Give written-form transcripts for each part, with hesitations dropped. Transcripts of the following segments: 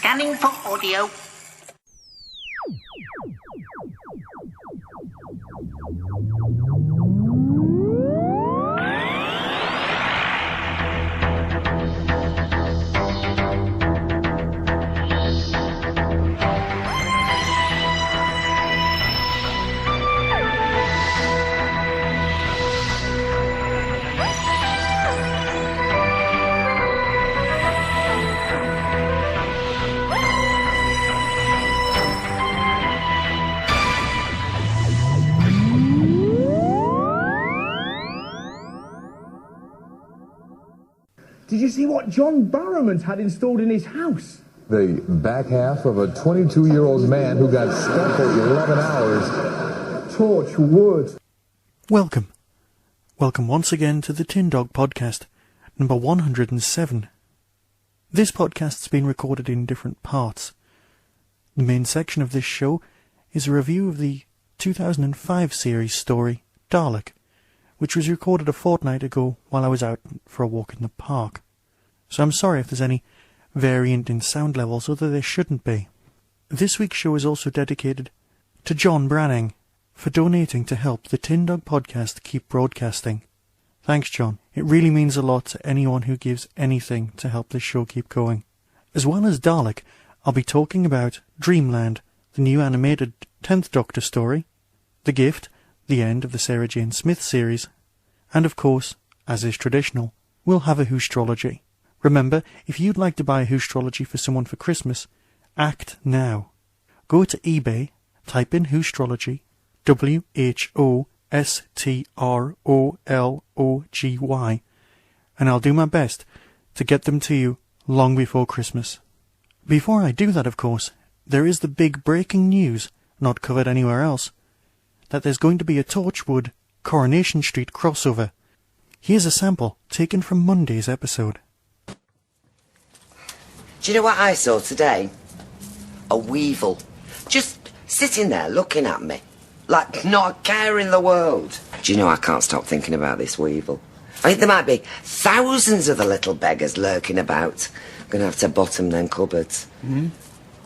Scanning for audio. Did you see what John Barrowman's had installed in his house? The back half of a 22-year-old man who got stuck for 11 hours. Torch wood. Welcome. Welcome once again to the Tin Dog Podcast, number 107. This podcast's been recorded in different parts. The main section of this show is a review of the 2005 series story, Dalek, which was recorded a fortnight ago while I was out for a walk in the park. So I'm sorry if there's any variant in sound levels, although there shouldn't be. This week's show is also dedicated to John Branning for donating to help the Tin Dog Podcast keep broadcasting. Thanks, John. It really means a lot to anyone who gives anything to help this show keep going. As well as Dalek, I'll be talking about Dreamland, the new animated 10th Doctor story, The Gift, the end of the Sarah Jane Smith series, and of course, as is traditional, we'll have a Whostrology. Remember, if you'd like to buy a Whostrology for someone for Christmas, act now. Go to eBay, type in Whostrology, WHOSTROLOGY, and I'll do my best to get them to you long before Christmas. Before I do that, of course, there is the big breaking news, not covered anywhere else, that there's going to be a Torchwood Coronation Street crossover. Here's a sample taken from Monday's episode. Do you know what I saw today? A weevil. Just sitting there looking at me. Like not a care in the world. Do you know I can't stop thinking about this weevil? I think there might be thousands of the little beggars lurking about. I'm going to have to bottom them cupboards.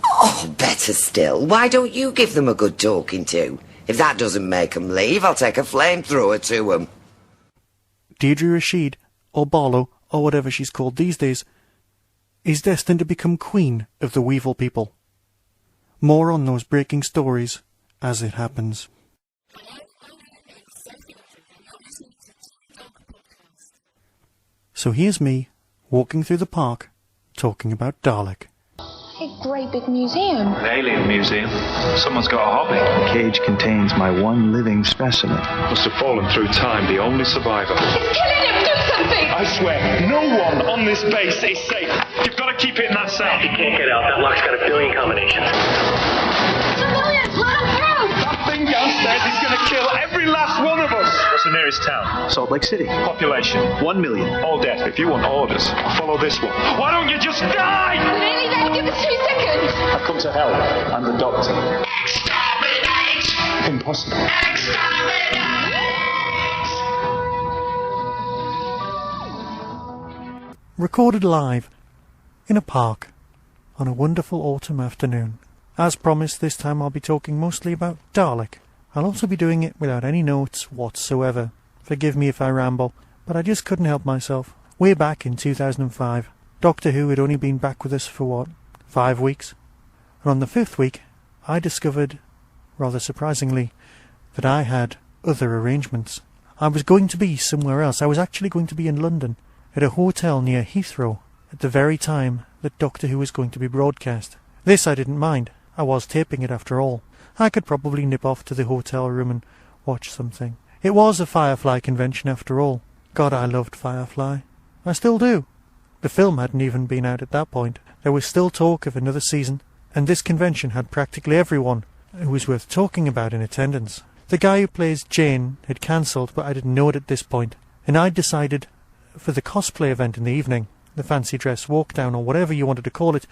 Oh, better still, why don't you give them a good talking to? If that doesn't make them leave, I'll take a flamethrower to them. Deirdre Rashid, or Barlow, or whatever she's called these days, is destined to become queen of the Weevil people. More on those breaking stories as it happens. So here's me, walking through the park, talking about Dalek. A great big museum. An alien museum. Someone's got a hobby. The cage contains my one living specimen. Must have fallen through time, the only survivor. It's killing him! Do something! I swear, no one on this base is safe. You've got to keep it in that cell. You can't get out. That lock's got a billion combinations. Civilians, let him through! That thing downstairs is going to kill every last one of us. What's the nearest town? Salt Lake City. Population. 1 million. All deaf. If you want orders, follow this one. Why don't you just die? We're nearly there. Give us 2 seconds. I've come to help. I'm the doctor. Exterminate! Impossible. Exterminate! Recorded live in a park on a wonderful autumn afternoon. As promised, this time I'll be talking mostly about Dalek. I'll also be doing it without any notes whatsoever. Forgive me if I ramble, but I just couldn't help myself. Way back in 2005, Doctor Who had only been back with us for 5 weeks? And on the 5th week, I discovered, rather surprisingly, that I had other arrangements. I was going to be somewhere else. I was actually going to be in London, at a hotel near Heathrow, at the very time that Doctor Who was going to be broadcast. This I didn't mind. I was taping it after all. I could probably nip off to the hotel room and watch something. It was a Firefly convention after all. God, I loved Firefly. I still do. The film hadn't even been out at that point. There was still talk of another season, and this convention had practically everyone who was worth talking about in attendance. The guy who plays Jane had cancelled, but I didn't know it at this point, and I'd decided for the cosplay event in the evening, the fancy dress walk down, or whatever you wanted to call it,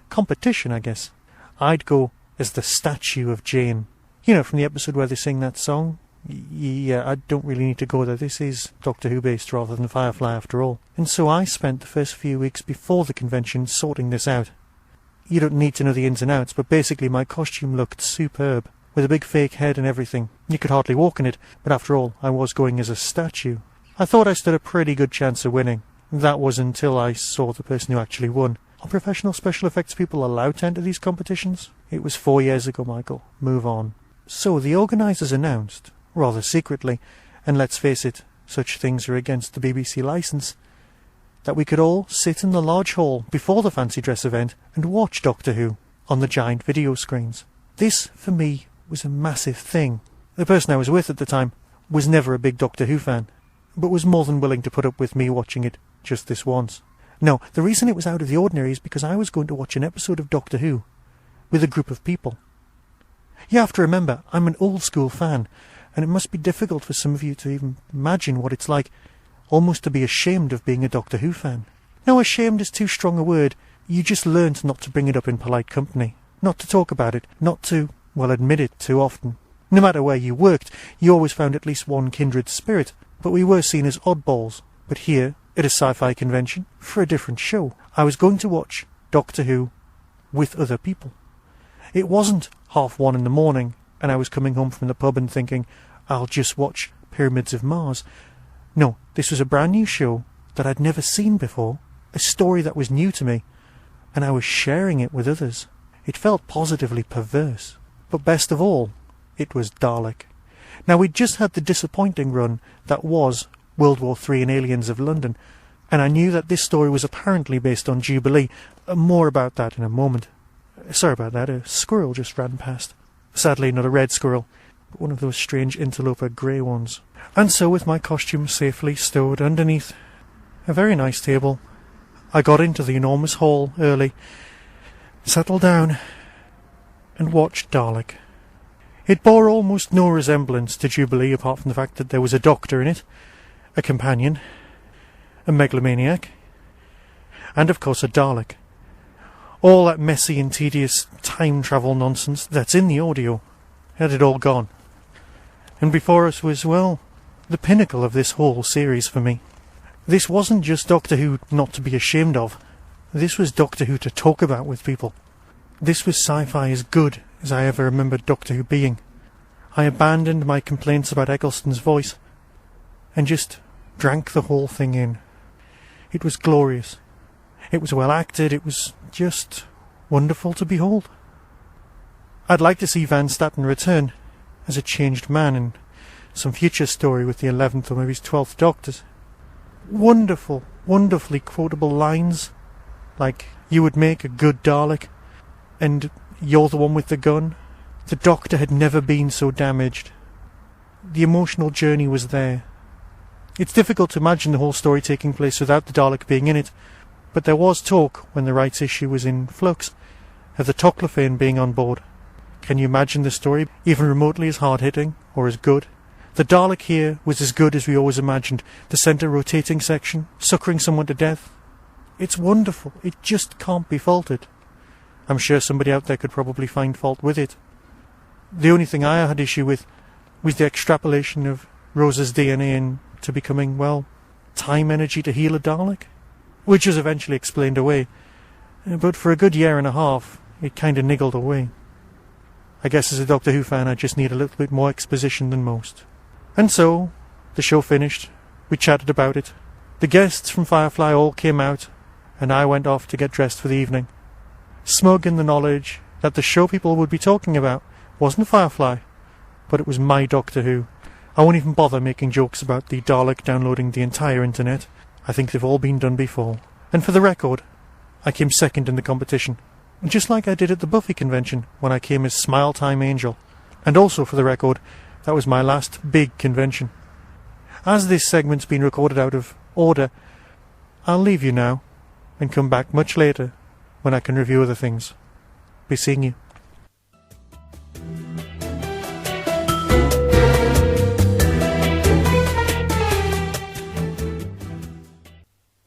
competition, I guess, I'd go as the statue of Jane. You know, from the episode where they sing that song? Yeah, I don't really need to go there. This is Doctor Who based rather than Firefly after all. And so I spent the first few weeks before the convention sorting this out. you don't need to know the ins and outs, but basically my costume looked superb, with a big fake head and everything. You could hardly walk in it, but after all, I was going as a statue. I thought I stood a pretty good chance of winning. That was until I saw the person who actually won. Are professional special effects people allowed to enter these competitions? It was 4 years ago, Michael. Move on. So the organisers announced, rather secretly, and let's face it, such things are against the BBC licence, that we could all sit in the large hall before the fancy dress event and watch Doctor Who on the giant video screens. This, for me, was a massive thing. The person I was with at the time was never a big Doctor Who fan, but was more than willing to put up with me watching it just this once. No, the reason it was out of the ordinary is because I was going to watch an episode of Doctor Who with a group of people. You have to remember, I'm an old-school fan, and it must be difficult for some of you to even imagine what it's like almost to be ashamed of being a Doctor Who fan. Now, ashamed is too strong a word. You just learned not to bring it up in polite company, not to talk about it, not to, well, admit it too often. No matter where you worked, you always found at least one kindred spirit, but we were seen as oddballs. But here, at a sci-fi convention, for a different show, I was going to watch Doctor Who with other people. It wasn't 1:30 in the morning, and I was coming home from the pub and thinking, I'll just watch Pyramids of Mars. No, this was a brand new show that I'd never seen before, a story that was new to me, and I was sharing it with others. It felt positively perverse. But best of all, it was Dalek. Now, we'd just had the disappointing run that was World War III and Aliens of London, and I knew that this story was apparently based on Jubilee. More about that in a moment. Sorry about that, a squirrel just ran past. Sadly, not a red squirrel, but one of those strange interloper grey ones. And so, with my costume safely stowed underneath a very nice table, I got into the enormous hall early, settled down, and watched Dalek. It bore almost no resemblance to Jubilee, apart from the fact that there was a doctor in it, a companion, a megalomaniac, and of course a Dalek. All that messy and tedious time travel nonsense that's in the audio had it all gone. And before us was, well, the pinnacle of this whole series for me. This wasn't just Doctor Who not to be ashamed of. This was Doctor Who to talk about with people. This was sci-fi as good as I ever remembered Doctor Who being. I abandoned my complaints about Eccleston's voice and just drank the whole thing in. It was glorious. It was well acted. It was just wonderful to behold. I'd like to see Van Statten return as a changed man in some future story with the 11th or maybe 12th Doctors. Wonderful, wonderfully quotable lines, like, you would make a good Dalek, and you're the one with the gun. The Doctor had never been so damaged. The emotional journey was there. It's difficult to imagine the whole story taking place without the Dalek being in it, but there was talk, when the rights issue was in flux, of the Toclophane being on board. Can you imagine the story even remotely as hard-hitting, or as good? The Dalek here was as good as we always imagined, the centre rotating section, succouring someone to death. It's wonderful, it just can't be faulted. I'm sure somebody out there could probably find fault with it. The only thing I had issue with was the extrapolation of Rosa's DNA into becoming, well, time energy to heal a Dalek, which was eventually explained away. But for a good year and a half, it kind of niggled away. I guess as a Doctor Who fan I just need a little bit more exposition than most. And so, the show finished, we chatted about it, the guests from Firefly all came out, and I went off to get dressed for the evening, smug in the knowledge that the show people would be talking about wasn't Firefly, but it was my Doctor Who. I won't even bother making jokes about the Dalek downloading the entire internet. I think they've all been done before. And for the record, I came second in the competition, just like I did at the Buffy convention when I came as Smile Time Angel. And also, for the record, that was my last big convention. As this segment's been recorded out of order, I'll leave you now and come back much later when I can review other things. Be seeing you.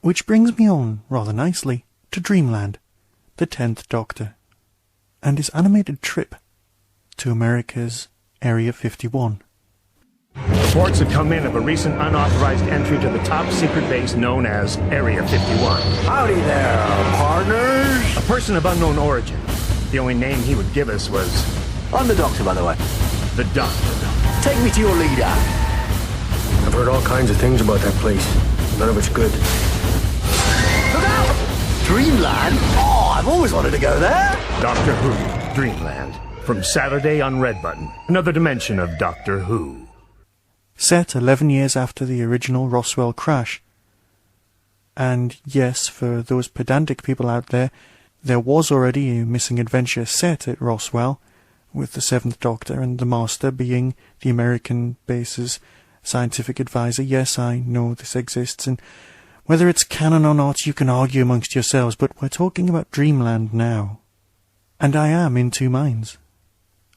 Which brings me on, rather nicely, to Dreamland, the 10th Doctor, and his animated trip to America's Area 51. Reports had come in of a recent unauthorized entry to the top-secret base known as Area 51. Howdy there, partners. A person of unknown origin. The only name he would give us was... I'm the Doctor, by the way. The Doctor. Take me to your leader. I've heard all kinds of things about that place. None of it's good. Look out! Dreamland? Oh, I've always wanted to go there. Doctor Who, Dreamland. From Saturday on Red Button. Another dimension of Doctor Who. Set 11 years after the original Roswell crash. And yes, for those pedantic people out there was already a missing adventure set at Roswell, with the Seventh Doctor and the Master being the American base's scientific advisor. Yes, I know this exists, and whether it's canon or not, you can argue amongst yourselves, but we're talking about Dreamland now. And I am in two minds.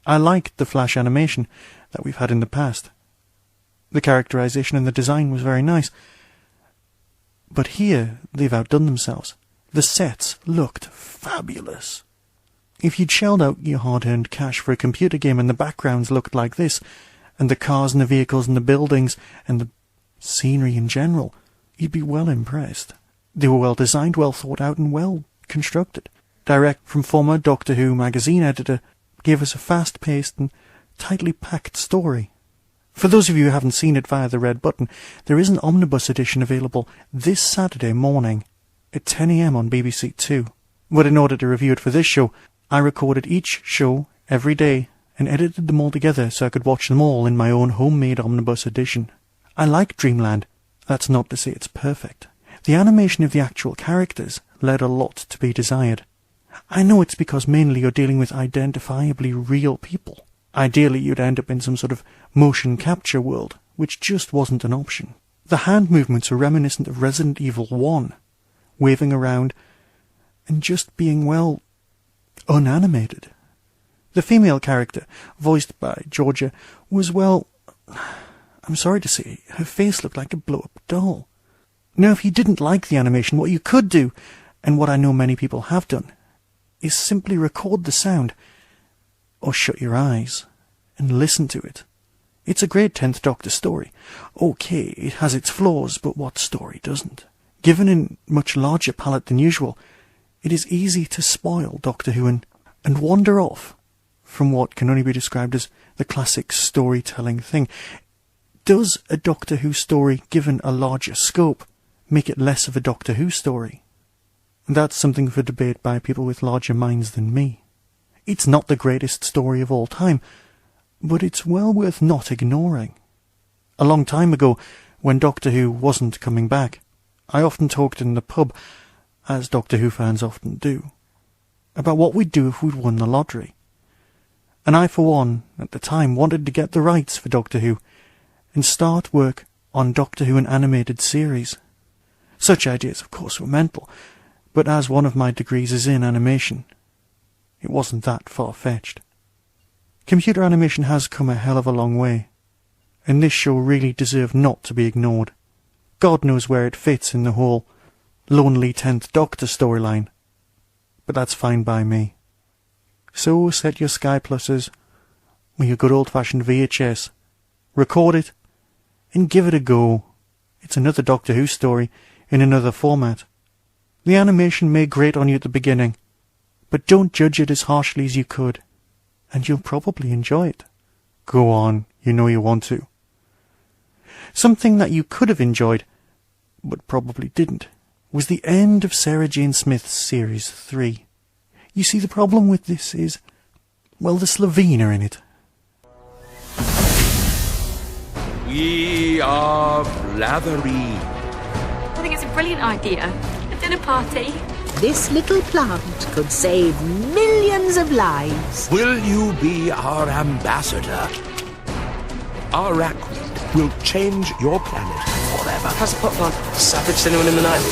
I liked the flash animation that we've had in the past. The characterization and the design was very nice. But here, they've outdone themselves. The sets looked fabulous. If you'd shelled out your hard-earned cash for a computer game and the backgrounds looked like this, and the cars and the vehicles and the buildings and the scenery in general, you'd be well impressed. They were well designed, well thought out, and well constructed. Direct from former Doctor Who magazine editor gave us a fast-paced and tightly packed story. For those of you who haven't seen it via the Red Button, there is an omnibus edition available this Saturday morning at 10 AM on BBC Two. But in order to review it for this show, I recorded each show every day and edited them all together so I could watch them all in my own homemade omnibus edition. I like Dreamland. That's not to say it's perfect. The animation of the actual characters left a lot to be desired. I know it's because mainly you're dealing with identifiably real people. Ideally, you'd end up in some sort of motion capture world, which just wasn't an option. The hand movements are reminiscent of Resident Evil 1, waving around and just being, well, unanimated. The female character, voiced by Georgia, was, well, I'm sorry to say, her face looked like a blow-up doll. Now, if you didn't like the animation, what you could do, and what I know many people have done, is simply record the sound, or shut your eyes, and listen to it. It's a great 10th Doctor story. Okay, it has its flaws, but what story doesn't? Given in much larger palette than usual, it is easy to spoil Doctor Who and wander off from what can only be described as the classic storytelling thing. Does a Doctor Who story, given a larger scope, make it less of a Doctor Who story? That's something for debate by people with larger minds than me. It's not the greatest story of all time, but it's well worth not ignoring. A long time ago, when Doctor Who wasn't coming back, I often talked in the pub, as Doctor Who fans often do, about what we'd do if we'd won the lottery. And I, for one, at the time, wanted to get the rights for Doctor Who and start work on Doctor Who an animated series. Such ideas, of course, were mental, but as one of my degrees is in animation, it wasn't that far-fetched. Computer animation has come a hell of a long way, and this show really deserved not to be ignored. God knows where it fits in the whole lonely 10th Doctor storyline, but that's fine by me. So set your Sky Pluses with your good old-fashioned VHS, record it, and give it a go. It's another Doctor Who story in another format. The animation may grate on you at the beginning, but don't judge it as harshly as you could, and you'll probably enjoy it. Go on, you know you want to. Something that you could have enjoyed, but probably didn't, was the end of Sarah Jane Smith's Series 3. You see, the problem with this is, well, the Slovene are in it. We are Blathery. I think it's a brilliant idea. A dinner party. This little plant could save millions of lives. Will you be our ambassador? Our racweed will change your planet forever. How's the pot plant? Savaged anyone in the night?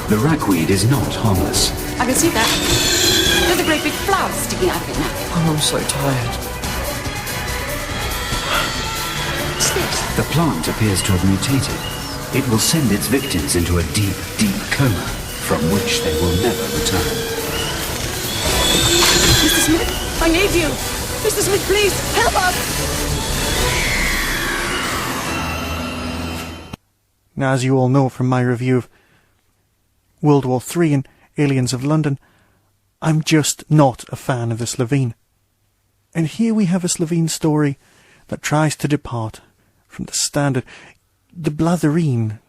The racweed is not harmless. I can see that. There's a great big flower sticking out of it now. Oh, I'm so tired. What's this? The plant appears to have mutated. It will send its victims into a deep, deep coma, from which they will never return. Mr. Smith, I need you. Mr. Smith, please, help us. Now, as you all know from my review of World War III and Aliens of London, I'm just not a fan of the Slovene. And here we have a Slovene story that tries to depart from the standard. The Blatherine,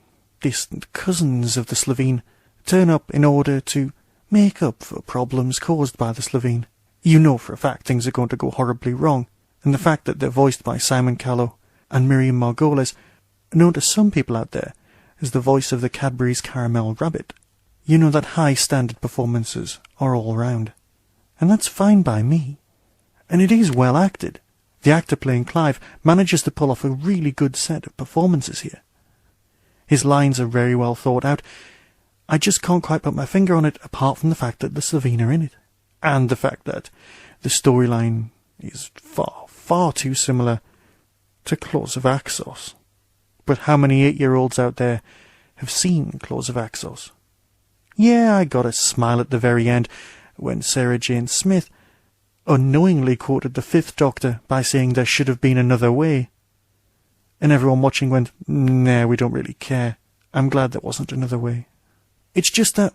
distant cousins of the Slovene, turn up in order to make up for problems caused by the Slovene. You know for a fact things are going to go horribly wrong, and the fact that they're voiced by Simon Callow and Miriam Margolis, known to some people out there as the voice of the Cadbury's Caramel Rabbit. You know that high-standard performances are all round. And that's fine by me. And it is well acted. The actor playing Clive manages to pull off a really good set of performances here. His lines are very well thought out. I just can't quite put my finger on it, apart from the fact that the Slovene are in it. And the fact that the storyline is far, far too similar to Claws of Axos. But how many 8-year-olds out there have seen Claws of Axos? Yeah, I got a smile at the very end when Sarah Jane Smith unknowingly quoted the Fifth Doctor by saying there should have been another way. And everyone watching went, nah, we don't really care. I'm glad there wasn't another way. It's just that,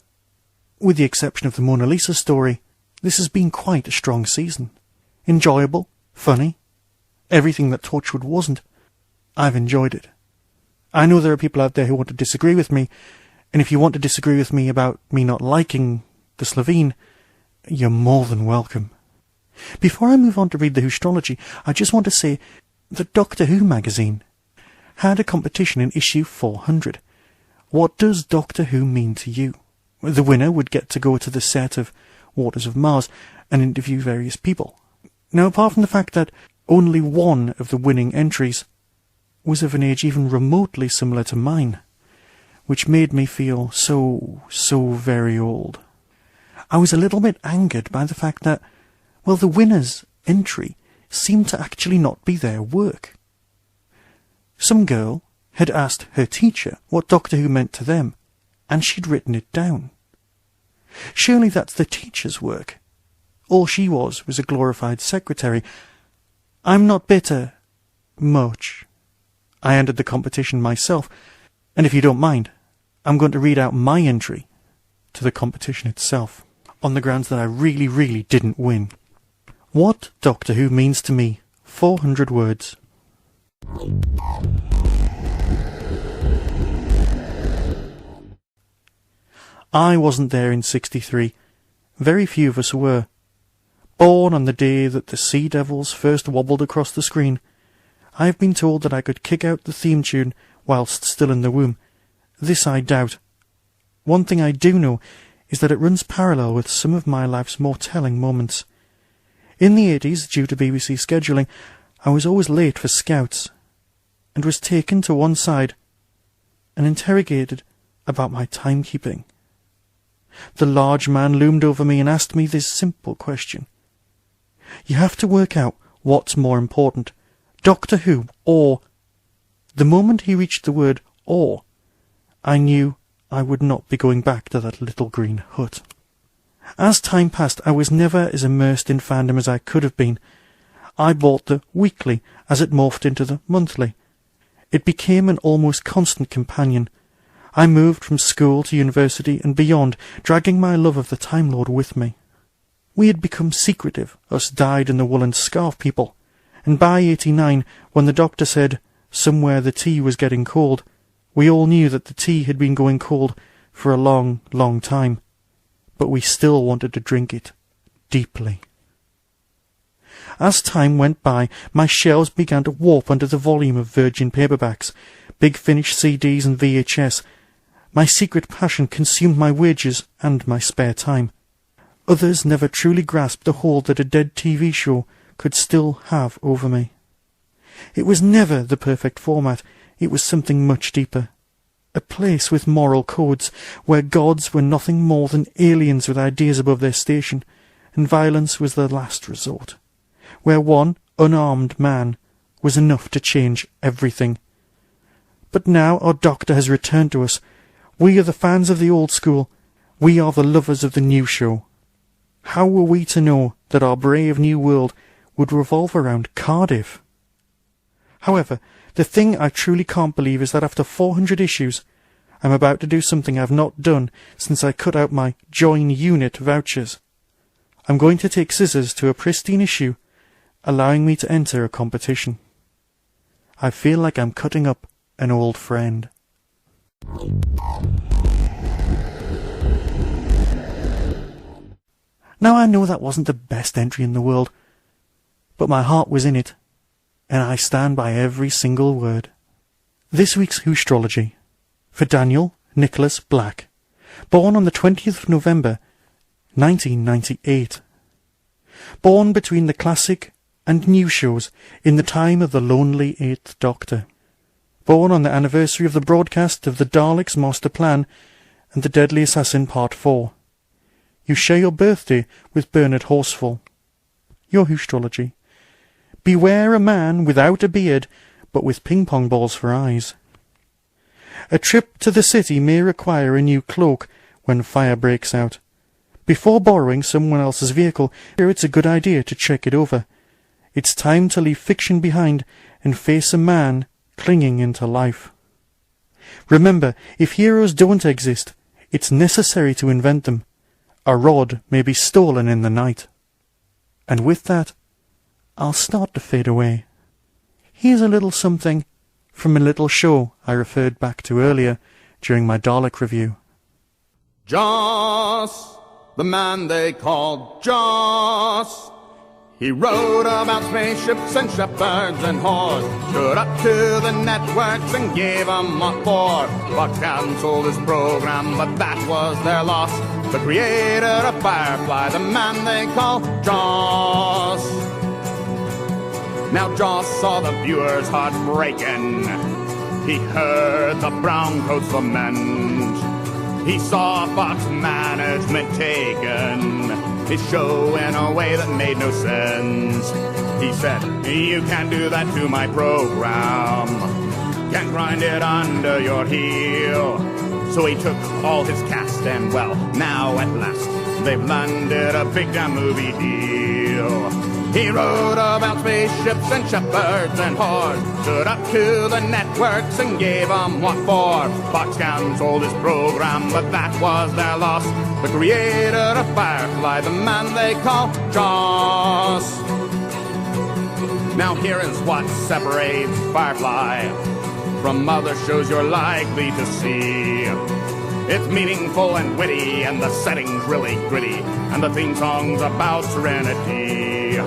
with the exception of the Mona Lisa story, this has been quite a strong season. Enjoyable, funny, everything that Torchwood wasn't. I've enjoyed it. I know there are people out there who want to disagree with me, and if you want to disagree with me about me not liking the Slovene, you're more than welcome. Before I move on to read the Whostrology, I just want to say that Doctor Who magazine had a competition in issue 400. What does Doctor Who mean to you? The winner would get to go to the set of Waters of Mars and interview various people. Now, apart from the fact that only one of the winning entries was of an age even remotely similar to mine, which made me feel so very old, I was a little bit angered by the fact that, well, the winner's entry seemed to actually not be their work. Some girl had asked her teacher what Doctor Who meant to them, and she'd written it down. Surely that's the teacher's work. All she was a glorified secretary. I'm not bitter. Much. I entered the competition myself, and if you don't mind, I'm going to read out my entry to the competition itself, on the grounds that I really didn't win. What Doctor Who means to me. 400 words. I wasn't there in 63. Very few of us were. Born on the day that the Sea Devils first wobbled across the screen, I have been told that I could kick out the theme tune whilst still in the womb. This I doubt. One thing I do know is that it runs parallel with some of my life's more telling moments. In the 80s, due to BBC scheduling, I was always late for scouts, and was taken to one side and interrogated about my timekeeping. The large man loomed over me and asked me this simple question. You have to work out what's more important, Doctor Who or... The moment he reached the word or, I knew I would not be going back to that little green hut. As time passed, I was never as immersed in fandom as I could have been. I bought the weekly as it morphed into the monthly. It became an almost constant companion. I moved from school to university and beyond, dragging my love of the Time Lord with me. We had become secretive, us dyed-in-the-woollen scarf people, and by 89, when the doctor said, somewhere the tea was getting cold, we all knew that the tea had been going cold for a long time, but we still wanted to drink it deeply. As time went by, my shelves began to warp under the volume of virgin paperbacks, Big Finish CDs and VHS. My secret passion consumed my wages and my spare time. Others never truly grasped the hold that a dead TV show could still have over me. It was never the perfect format, it was something much deeper. A place with moral codes, where gods were nothing more than aliens with ideas above their station, and violence was the last resort. Where one unarmed man was enough to change everything. But now our Doctor has returned to us. We are the fans of the old school. We are the lovers of the new show. How were we to know that our brave new world would revolve around Cardiff? However, the thing I truly can't believe is that after 400 issues, I'm about to do something I've not done since I cut out my join unit vouchers. I'm going to take scissors to a pristine issue, allowing me to enter a competition. I feel like I'm cutting up an old friend. Now I know that wasn't the best entry in the world, but my heart was in it, and I stand by every single word. This week's Whostrology, for Daniel Nicholas Black, born on the 20th of November, 1998. Born between the classic and new shows in the time of the lonely Eighth Doctor. Born on the anniversary of the broadcast of the Daleks' Master Plan and the Deadly Assassin Part 4. You share your birthday with Bernard Horsfall. Your Whostrology. Beware a man without a beard, but with ping-pong balls for eyes. A trip to the city may require a new cloak when fire breaks out. Before borrowing someone else's vehicle, it's a good idea to check it over. It's time to leave fiction behind and face a man clinging into life. Remember, if heroes don't exist, it's necessary to invent them. A rod may be stolen in the night. And with that, I'll start to fade away. Here's a little something from a little show I referred back to earlier during my Dalek review. Joss, the man they called Joss. He wrote about spaceships and shepherds and whores, stood up to the networks and gave them what for. Fox cancelled his program, but that was their loss. The creator of Firefly, the man they call Joss. Now Joss saw the viewers' heart breaking. He heard the browncoats lament. He saw Fox management taken his show in a way that made no sense. He said, you can't do that to my program. Can't grind it under your heel. So he took all his cast and, well, now at last they've landed a big damn movie deal. He wrote about spaceships and shepherds and whores, stood up to the networks and gave them what for. Fox cancelled his program, but that was their loss. The creator of Firefly, the man they call Joss. Now here is what separates Firefly from other shows you're likely to see. It's meaningful and witty, and the setting's really gritty, and the theme song's about serenity.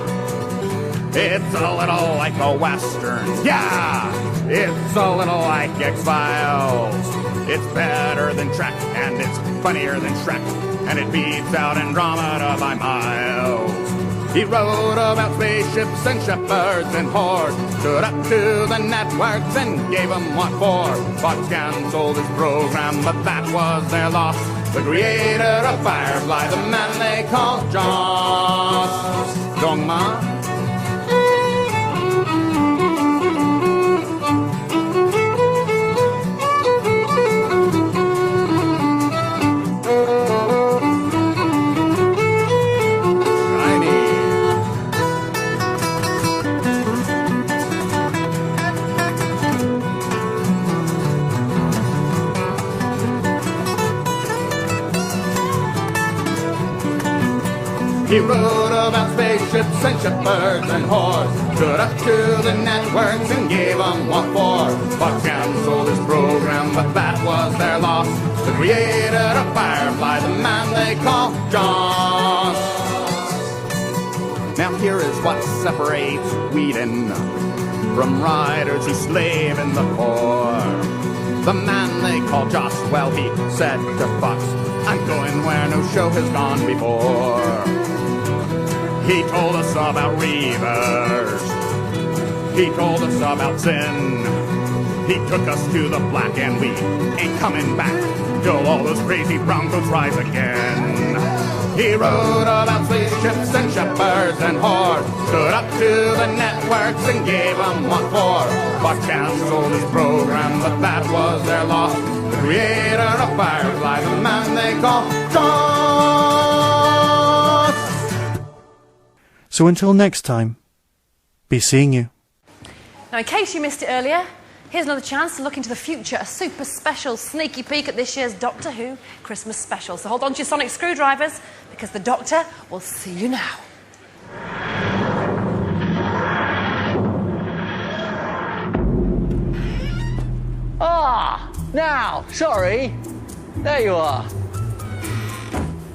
It's a little like a Western, yeah! It's a little like X-Files. It's better than Trek, and it's funnier than Shrek, and it beats out Andromeda by miles. He wrote about spaceships and shepherds and whores, stood up to the networks and gave them what for. Fox cancelled his program, but that was their loss. The creator of Firefly, the man they call Joss. Dongma. He wrote about spaceships and shepherds and whores, stood up to the networks and gave them what for. Fox cancelled his program, but that was their loss. The creator of Firefly, the man they call Joss. Now here is what separates Whedon from writers who slave in the core. The man they call Joss, well, he said to Fox, I'm going where no show has gone before. He told us about Reavers. He told us about Sin. He took us to the black and we ain't coming back till all those crazy browncoats rise again. He wrote about spaceships and shepherds and whores, stood up to the networks and gave them what for. Fox cancelled his program, but that was their loss. The creator of Firefly, the man they call Joss. So until next time, be seeing you. Now, in case you missed it earlier, Here's another chance to look into the future, a super special sneaky peek at this year's Doctor Who Christmas special. So hold on to your sonic screwdrivers, because the Doctor will see you now. Ah, now, sorry. There you are.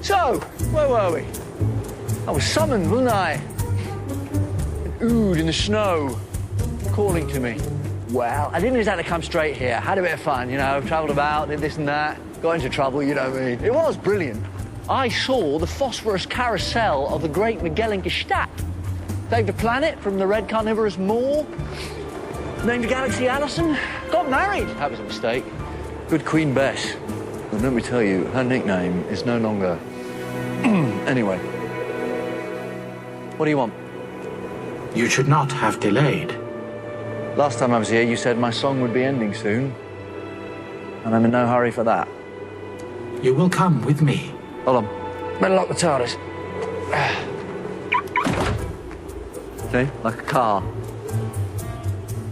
So, where were we? I was summoned, wasn't I? An ood in the snow, calling to me. Well, I didn't exactly come straight here. Had a bit of fun, you know, travelled about, did this and that. Got into trouble, you know what I mean. It was brilliant. I saw the phosphorus carousel of the Great Magellan Gestalt. Saved a planet from the red carnivorous maw. Named the galaxy Allison. Got married. That was a mistake. Good Queen Bess. And let me tell you, her nickname is no longer... Anyway. What do you want? You should not have delayed. Last time I was here, you said my song would be ending soon. And I'm in no hurry for that. You will come with me. Hold on. Better lock the TARDIS. See? Like a car.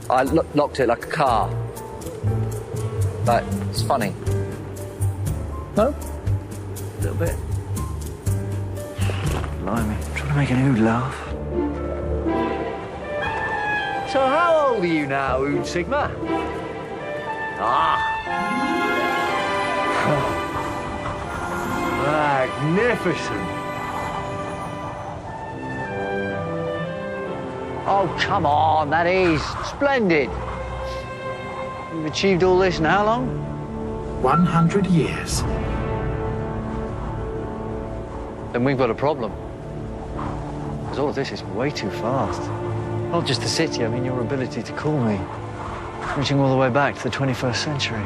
I locked it like a car. Like, it's funny. No? A little bit. Blimey, trying to make an ood laugh. So how old are you now, Ood Sigma? Magnificent. Oh, come on, that is splendid. You've achieved all this in how long? 100 years. Then we've got a problem. Because all of this is way too fast. Not just the city, I mean your ability to call me. Reaching all the way back to the 21st century.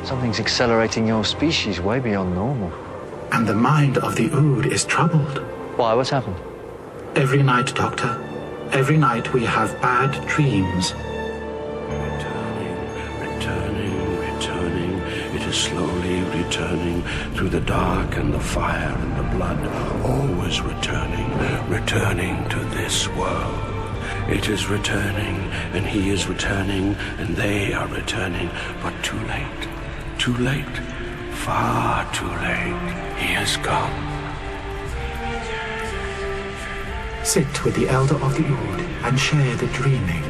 Something's accelerating your species way beyond normal. And the mind of the Ood is troubled. Why? What's happened? Every night, Doctor. Every night we have bad dreams. Returning. It is slowly returning through the dark and the fire and the blood. Always returning to this world. It is returning, and he is returning, and they are returning, but too late. Too late. Far too late. He has come. Sit with the Elder of the Ood and share the dreaming.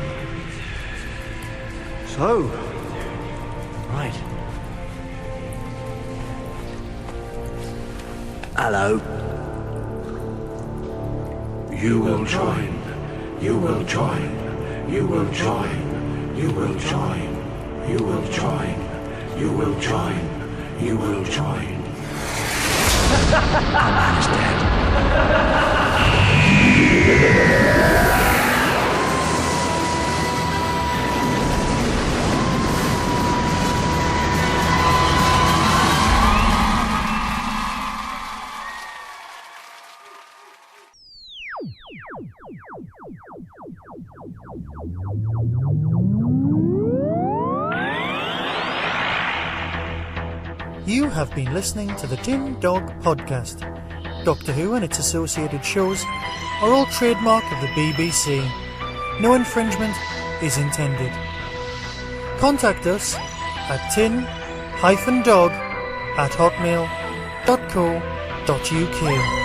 So, right. Hello. You will join. You will join. You will join. You will join. You will join. You will join. You will join. Our man is dead. You have been listening to the Tin Dog Podcast. Doctor Who and its associated shows are all trademark of the BBC. No infringement is intended. Contact us at tin-dog@hotmail.co.uk.